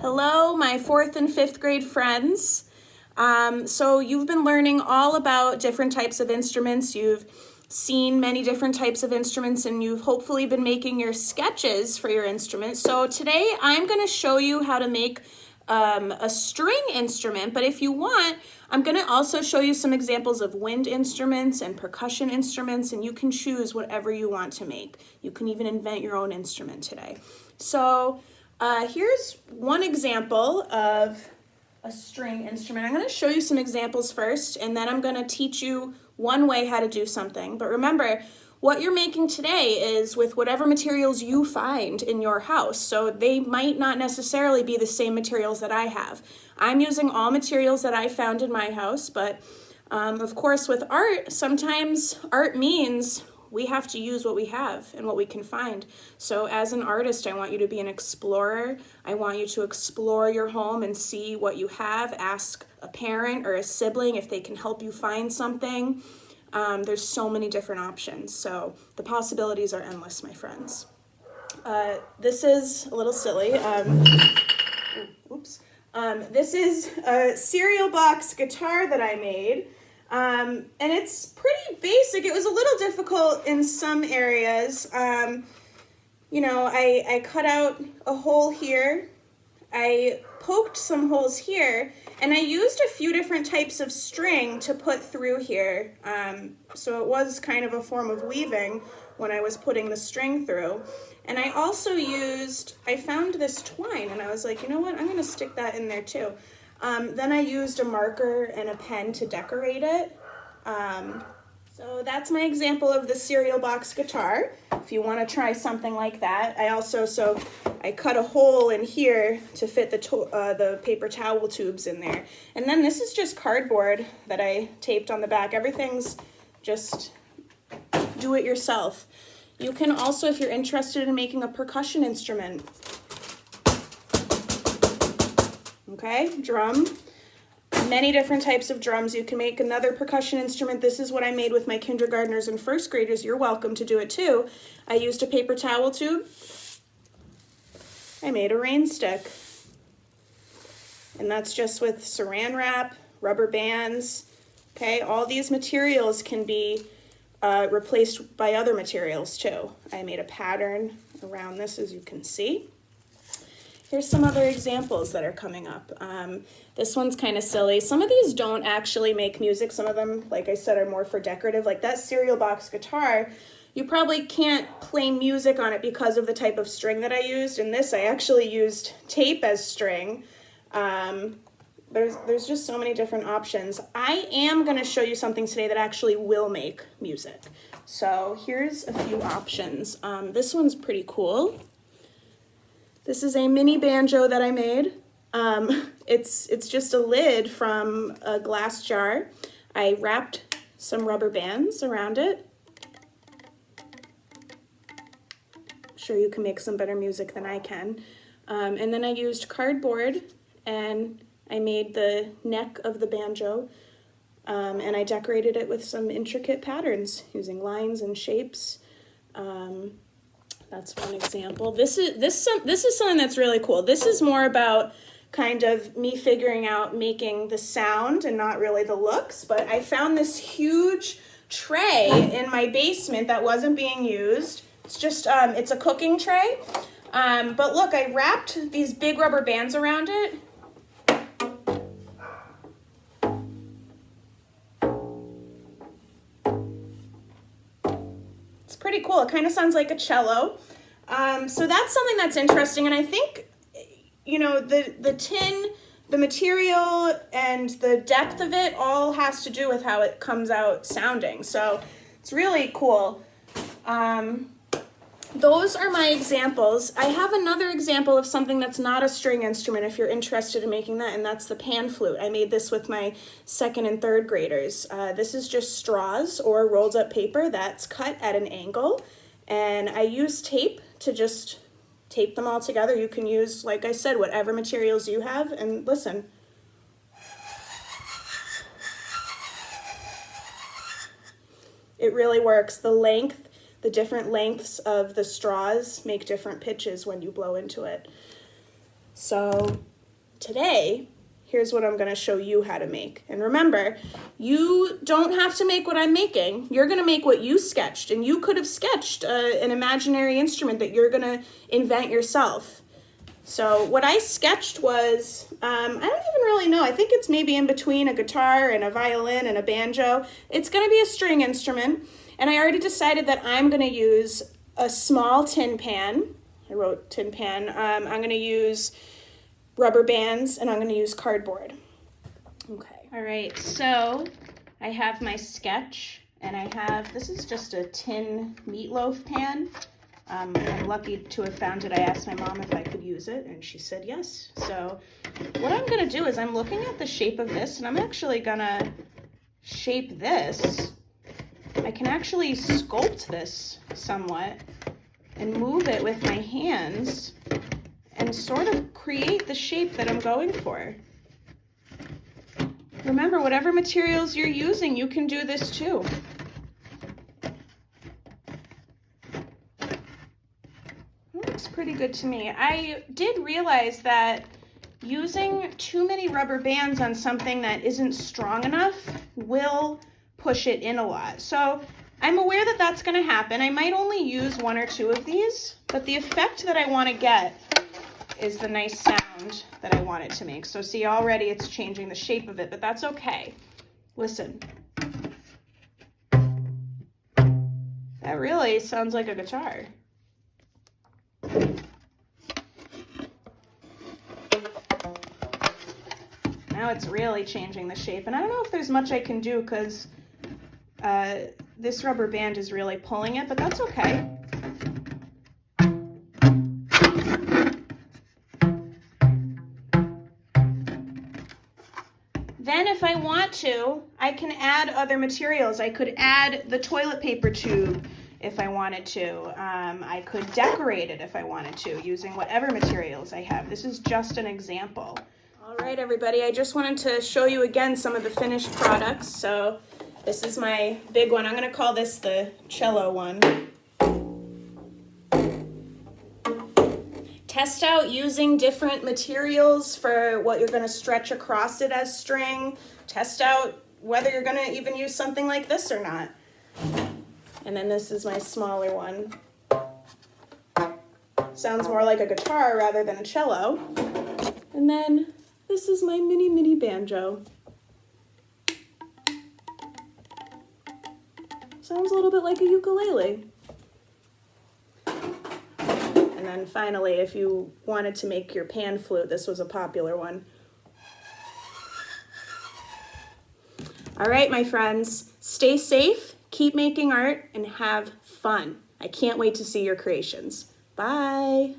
Hello, my 4th and 5th grade friends. So you've been learning all about different types of instruments. You've seen many different types of instruments and you've hopefully been making your sketches for your instrument. So today I'm going to show you how to make a string instrument, but if you want, I'm going to also show you some examples of wind instruments and percussion instruments, and you can choose whatever you want to make. You can even invent your own instrument today. So here's one example of a string instrument. I'm going to show you some examples first, and then I'm going to teach you one way how to do something. But remember, what you're making today is with whatever materials you find in your house. So they might not necessarily be the same materials that I have. I'm using all materials that I found in my house, but of course with art, sometimes art means we have to use what we have and what we can find. So as an artist, I want you to be an explorer. I want you to explore your home and see what you have. Ask a parent or a sibling if they can help you find something. There's so many different options, so the possibilities are endless, my friends. This is a little silly. This is a cereal box guitar that I made, and it's pretty basic. It was a little difficult in some areas. You know, I cut out a hole here. I poked some holes here, and I used a few different types of string to put through here. So it was kind of a form of weaving when I was putting the string through. And I also I found this twine, and I was like, you know what, I'm gonna stick that in there too. Then I used a marker and a pen to decorate it. So that's my example of the cereal box guitar. If you want to try something like that. I cut a hole in here to fit the paper towel tubes in there. And then this is just cardboard that I taped on the back. Everything's just do it yourself. You can also, if you're interested in making a percussion instrument, okay, drum. Many different types of drums. You can make another percussion instrument. This is what I made with my kindergartners and first graders. You're welcome to do it too. I used a paper towel tube. I made a rain stick. And that's just with saran wrap, rubber bands. Okay, all these materials can be replaced by other materials too. I made a pattern around this, as you can see. Here's some other examples that are coming up. This one's kind of silly. Some of these don't actually make music. Some of them, like I said, are more for decorative. Like that cereal box guitar, you probably can't play music on it because of the type of string that I used. In this, I actually used tape as string. There's just so many different options. I am going to show you something today that actually will make music. So here's a few options. This one's pretty cool. This is a mini banjo that I made. It's just a lid from a glass jar. I wrapped some rubber bands around it. I'm sure you can make some better music than I can. And then I used cardboard and I made the neck of the banjo. And I decorated it with some intricate patterns using lines and shapes. That's one example. This is something that's really cool. This is more about kind of me figuring out making the sound and not really the looks, but I found this huge tray in my basement that wasn't being used. It's just, it's a cooking tray. But look, I wrapped these big rubber bands around it. It's pretty cool. It kind of sounds like a cello. So that's something that's interesting, and I think, you know, the tin, the material, and the depth of it all has to do with how it comes out sounding. So it's really cool. Those are my examples. I have another example of something that's not a string instrument if you're interested in making that, and that's the pan flute. I made this with my 2nd and 3rd graders. This is just straws or rolled up paper that's cut at an angle, and I use tape to just tape them all together. You can use, like I said, whatever materials you have, and listen. It really works. The different lengths of the straws make different pitches when you blow into it. So Today, here's what I'm going to show you how to make. And remember, you don't have to make what I'm making. You're going to make what you sketched, and you could have sketched an imaginary instrument that you're going to invent yourself. So what I sketched was, I don't even really know. I think it's maybe in between a guitar and a violin and a banjo. It's going to be a string instrument. And I already decided that I'm going to use a small tin pan. I wrote tin pan. I'm going to use rubber bands, and I'm going to use cardboard. Okay. All right, so I have my sketch, and this is just a tin meatloaf pan. I'm lucky to have found it. I asked my mom if I could use it, and she said yes. So what I'm going to do is I'm looking at the shape of this, and I'm actually going to shape this. I can actually sculpt this somewhat and move it with my hands and sort of create the shape that I'm going for. Remember, whatever materials you're using, you can do this too. Looks pretty good to me. I did realize that using too many rubber bands on something that isn't strong enough will push it in a lot. So I'm aware that that's going to happen. I might only use 1 or 2 of these, but the effect that I want to get is the nice sound that I want it to make. So see, already it's changing the shape of it, but that's okay. Listen. That really sounds like a guitar. Now it's really changing the shape, and I don't know if there's much I can do because this rubber band is really pulling it, but that's okay. Then if I want to, I can add other materials. I could add the toilet paper tube if I wanted to. I could decorate it if I wanted to, using whatever materials I have. This is just an example. All right, everybody, I just wanted to show you again some of the finished products. So this is my big one. I'm gonna call this the cello one. Test out using different materials for what you're gonna stretch across it as string. Test out whether you're gonna even use something like this or not. And then this is my smaller one. Sounds more like a guitar rather than a cello. And then this is my mini banjo. Sounds a little bit like a ukulele. And then finally, if you wanted to make your pan flute, this was a popular one. All right, my friends, stay safe, keep making art, and have fun. I can't wait to see your creations. Bye.